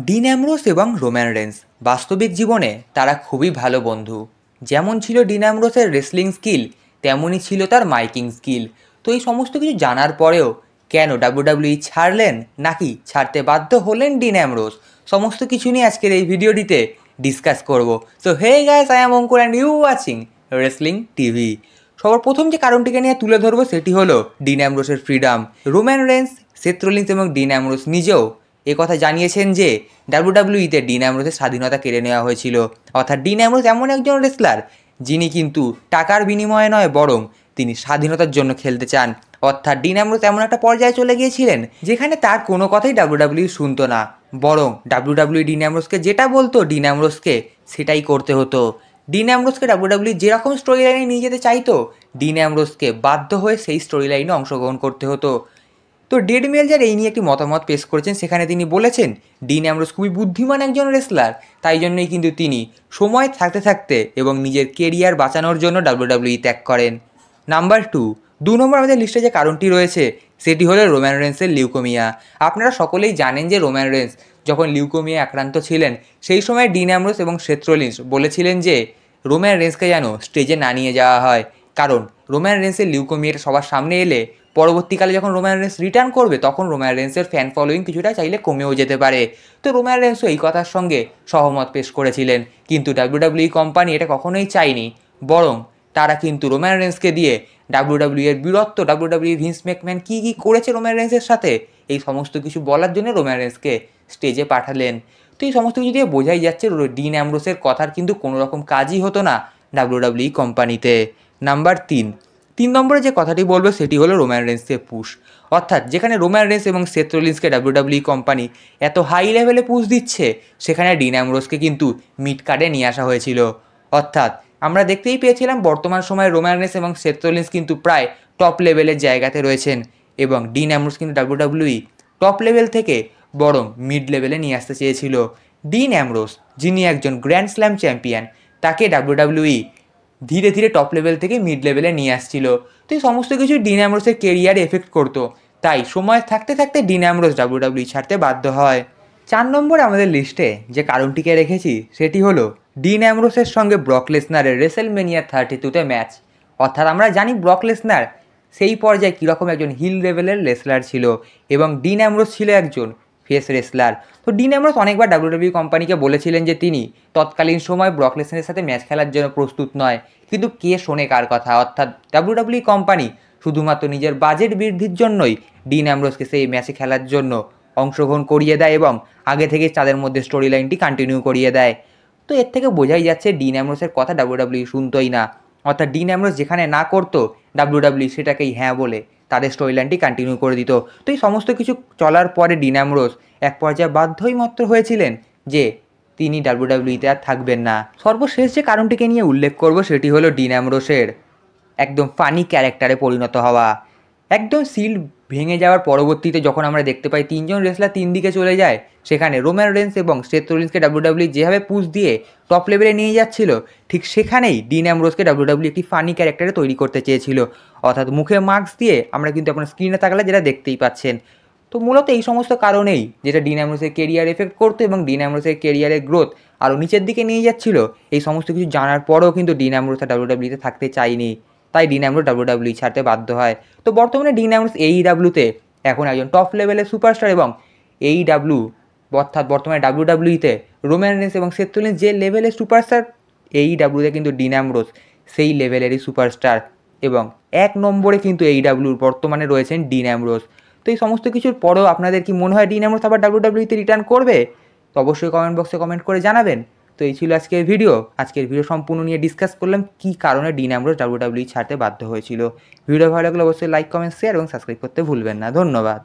Dean Ambrose এবং Roman Reigns বাস্তবিক জীবনে তারা খুবই ভালো বন্ধু। যেমন ছিল ডিন অ্যামব্রোসের রেসলিং স্কিল, তেমনই ছিল তার মাইকিং স্কিল। তো এই সমস্ত কিছু জানার পরেও কেন ডাব্লিউডাব্লিউই ছাড়লেন, নাকি ছাড়তে বাধ্য হলেন ডিন অ্যামব্রোস, সমস্ত কিছু নিয়ে আজকের এই ভিডিওটিতে ডিসকাস করব। So hey guys, I am Ankur and you watching wrestling TV. সবার প্রথম যে কারণটিকে নিয়ে তুলে ধরবো সেটি হলো ডিন অ্যামব্রোসের freedom. Roman Reigns, Seth Rollins এবং ডিন অ্যামব্রোস নিজেও কথা জানিয়েছেন যে ডাব্লিউডাব্লিউইতে ডিন অ্যামব্রোসের স্বাধীনতা কেড়ে নেওয়া হয়েছিল। অর্থাৎ ডিন অ্যামব্রোস এমন একজন রেসলার যিনি কিন্তু টাকার বিনিময়ে নয়, বরং তিনি স্বাধীনতার জন্য খেলতে চান। অর্থাৎ ডিন অ্যামব্রোস এমন একটা পর্যায়ে চলে গিয়েছিলেন যেখানে তার কোনো কথাই ডাব্লিউডাব্লিউ শুনতো না, বরং ডাব্লিউডাব্লিউ ডিন অ্যামব্রোসকে যেটা বলতো ডিন অ্যামব্রোসকে সেটাই করতে হতো। ডিন অ্যামব্রোসকে ডাব্লিউডাব্লিউ যেরকম স্টোরি লাইনে নিয়ে যেতে চাইতো, ডিন অ্যামব্রোসকে বাধ্য হয়ে সেই স্টোরি লাইনে অংশগ্রহণ করতে হতো। তো ডেড মেলজার এই নিয়ে একটি মতামত পেশ করেছেন, সেখানে তিনি বলেছেন ডিন অ্যামব্রোস খুবই বুদ্ধিমান একজন রেসলার, তাই জন্যই কিন্তু তিনি সময় থাকতে থাকতে এবং নিজের কেরিয়ার বাঁচানোর জন্য ডাব্লিউডাব্লিউই ত্যাগ করেন। নাম্বার 2 নম্বর আমাদের লিস্টে যে কারণটি রয়েছে সেটি হলো রোম্যান রেন্সের লিউকোমিয়া। আপনারা সকলেই জানেন যে রোম্যান রেন্স যখন লিউকোমিয়া আক্রান্ত ছিলেন, সেই সময় ডিন অ্যামব্রোস এবং সেথ রোলিন্স বলেছিলেন যে রোম্যান রেন্সকে যেন স্টেজে না নিয়ে যাওয়া হয়, কারণ রোম্যান রেন্সের লিউকোমিয়াটা সবার সামনে এলে পরবর্তীকালে যখন রোম্যান রেন্স রিটার্ন করবে তখন রোম্যান রেন্সের ফ্যান ফলোয়িং কিছুটা চাইলে কমেও যেতে পারে। তো রোম্যান রেন্সও এই কথার সঙ্গে সহমত পেশ করেছিলেন, কিন্তু ডাব্লিউডাব্লিউ কোম্পানি এটা কখনোই চায়নি, বরং তারা কিন্তু রোম্যান রেন্সকে দিয়ে ডাব্লিউডাব্লিউ এর বীরত্ব, ডাব্লিউডাব্লিউ ভিন্স ম্যাকম্যান কী কী করেছে রোম্যান রেন্সের সাথে, এই সমস্ত কিছু বলার জন্য রোম্যান রেন্সকে স্টেজে পাঠালেন। তো এই সমস্ত কিছু দিয়ে বোঝাই যাচ্ছে ডিন অ্যামব্রোসের কথার কিন্তু কোনো রকম কাজই হতো না ডাব্লিউডাব্লিউ কোম্পানিতে। নাম্বার 3 নম্বরে যে কথাটি বলবো সেটি হলো রোম্যান রেন্সের পুশ। অর্থাৎ যেখানে রোম্যান রেন্স এবং সেথ রোলিন্সকে ডাব্লিউডাব্লিউ কোম্পানি এত হাই লেভেলে পুশ দিচ্ছে, সেখানে ডিন অ্যামব্রোসকে কিন্তু মিড কার্ডে নিয়ে আসা হয়েছিল। অর্থাৎ আমরা দেখতেই পেয়েছিলাম বর্তমান সময়ে রোম্যান রেন্স এবং সেথ রোলিন্স কিন্তু প্রায় টপ লেভেলের জায়গাতে রয়েছেন, এবং ডিন অ্যামব্রোস কিন্তু ডাব্লিউডাব্লিউই টপ লেভেল থেকে বরং মিড লেভেলে নিয়ে আসতে চেয়েছিল। ডিন অ্যামব্রোস, যিনি একজন গ্র্যান্ড স্ল্যাম চ্যাম্পিয়ন, তাকে ডাব্লিউডাব্লিউই ধীরে ধীরে টপ লেভেল থেকে মিড লেভেলে নিয়ে আসছিল। তো এই সমস্ত কিছু ডিন অ্যামব্রোসের কেরিয়ারে এফেক্ট করতো, তাই সময় থাকতে থাকতে ডিন অ্যামব্রোস ডাব্লিউডাব্লিউ ছাড়তে বাধ্য হয়। 4 নম্বরে আমাদের লিস্টে যে কারণটিকে রেখেছি সেটি হলো ডিন অ্যামব্রোসের সঙ্গে ব্রক লেসনারের রেসেলমেনিয়া 32-তে ম্যাচ। অর্থাৎ আমরা জানি ব্রক লেসনার সেই পর্যায়ে কীরকম একজন হিল লেভেলের রেসলার ছিল, এবং ডিন অ্যামব্রোস ছিল একজন ফেস রেসলার। তো ডিন অ্যামব্রোস অনেকবার ডাব্লিউডাব্লিউ কোম্পানিকে বলেছিলেন যে তিনি তৎকালীন সময় ব্রক লেসনারের সাথে ম্যাচ খেলার জন্য প্রস্তুত নয়, কিন্তু কে শোনে কার কথা। অর্থাৎ ডাব্লিউডাব্লিউ কোম্পানি শুধুমাত্র নিজের বাজেট বৃদ্ধির জন্যই ডিন অ্যামব্রোসকে সেই ম্যাচে খেলার জন্য অংশগ্রহণ করিয়ে দেয় এবং আগে থেকে তাদের মধ্যে স্টোরি লাইনটি কন্টিনিউ করিয়ে দেয়। তো এর থেকে বোঝাই যাচ্ছে ডিন অ্যামব্রোসের কথা ডাব্লিউডাব্লিউ শুনতোই না। অর্থাৎ ডিন অ্যামব্রোস যেখানে না করতো, ডাব্লিউডাব্লিউ সেটাকেই হ্যাঁ বলে তাদের স্টোরি লাইনটি কন্টিনিউ করে দিত। তো এই সমস্ত কিছু চলার পরে ডিন অ্যামব্রোস এক পর্যায়ে বাধ্যই মাত্র হয়েছিলেন যে তিনি ডাব্লিউডাব্লিউতে আর থাকবেন না। সর্বশেষ যে কারণটিকে নিয়ে উল্লেখ করব সেটি হলো ডিন অ্যামব্রোসের একদম ফানি ক্যারেক্টারে পরিণত হওয়া। একদম সিল ভেঙে যাওয়ার পরবর্তীতে যখন আমরা দেখতে পাই 3 জন রেসলার 3 দিকে চলে যায়, সেখানে রোম্যান রেন্স এবং সেথ রোলিন্সকে ডাব্লিউডাব্লিউ যেভাবে পুশ দিয়ে টপ লেভেলে নিয়ে যাচ্ছিল, ঠিক সেখানেই ডিন অ্যামব্রোসকে ডাব্লিউডাব্লিউ একটি ফানি ক্যারেক্টারে তৈরি করতে চেয়েছিল। অর্থাৎ মুখে মাস্ক দিয়ে আমরা কিন্তু আপনার স্ক্রিনে তাকালে যেটা দেখতেই পাচ্ছেন। তো মূলত এই সমস্ত কারণেই যেটা ডিন অ্যামব্রোসের কেরিয়ার এফেক্ট করতো এবং ডিন অ্যামব্রোসের কেরিয়ারের গ্রোথ আরও নিচের দিকে নিয়ে যাচ্ছিল। এই সমস্ত কিছু জানার পরেও কিন্তু ডিন অ্যামব্রোস ডাব্লিউডাব্লিউতে থাকতে চায়নি, তাই ডিন অ্যামব্রোস ডাব্লিউডাব্লিউ ছাড়তে বাধ্য হয়। তো বর্তমানে ডিন অ্যামব্রোস এইডাব্লিউতে এখন একজন টপ লেভেলের সুপারস্টার, এবং এইডাব্লিউ অর্থাৎ বর্তমানে ডাব্লিউডাব্লিউতে রোম্যান রেন্স এবং সেথ রোলিন্স যে লেভেলের সুপারস্টার, এইডাব্লিউতে কিন্তু ডিন অ্যামব্রোস সেই লেভেলেরই সুপারস্টার, এবং 1 নম্বরে কিন্তু এইডাব্লিউর বর্তমানে রয়েছেন ডিন অ্যামব্রোস। তো এই সমস্ত কিছুর পরেও আপনাদের কি মনে হয় ডিন অ্যামব্রোস আবার ডাব্লিউডাব্লিউতে রিটার্ন করবে? তো অবশ্যই কমেন্ট বক্সে কমেন্ট করে জানাবেন। তো এই ছিল আজকের ভিডিও। আজকের ভিডিও সম্পূর্ণ নিয়ে ডিসকাস করলাম কী কারণে ডিন অ্যামব্রোস ডাব্লিউডাব্লিউ ছাড়তে বাধ্য হয়েছিল। ভিডিও ভালো লাগলে অবশ্যই লাইক, কমেন্ট, শেয়ার এবং সাবস্ক্রাইব করতে ভুলবেন না। ধন্যবাদ।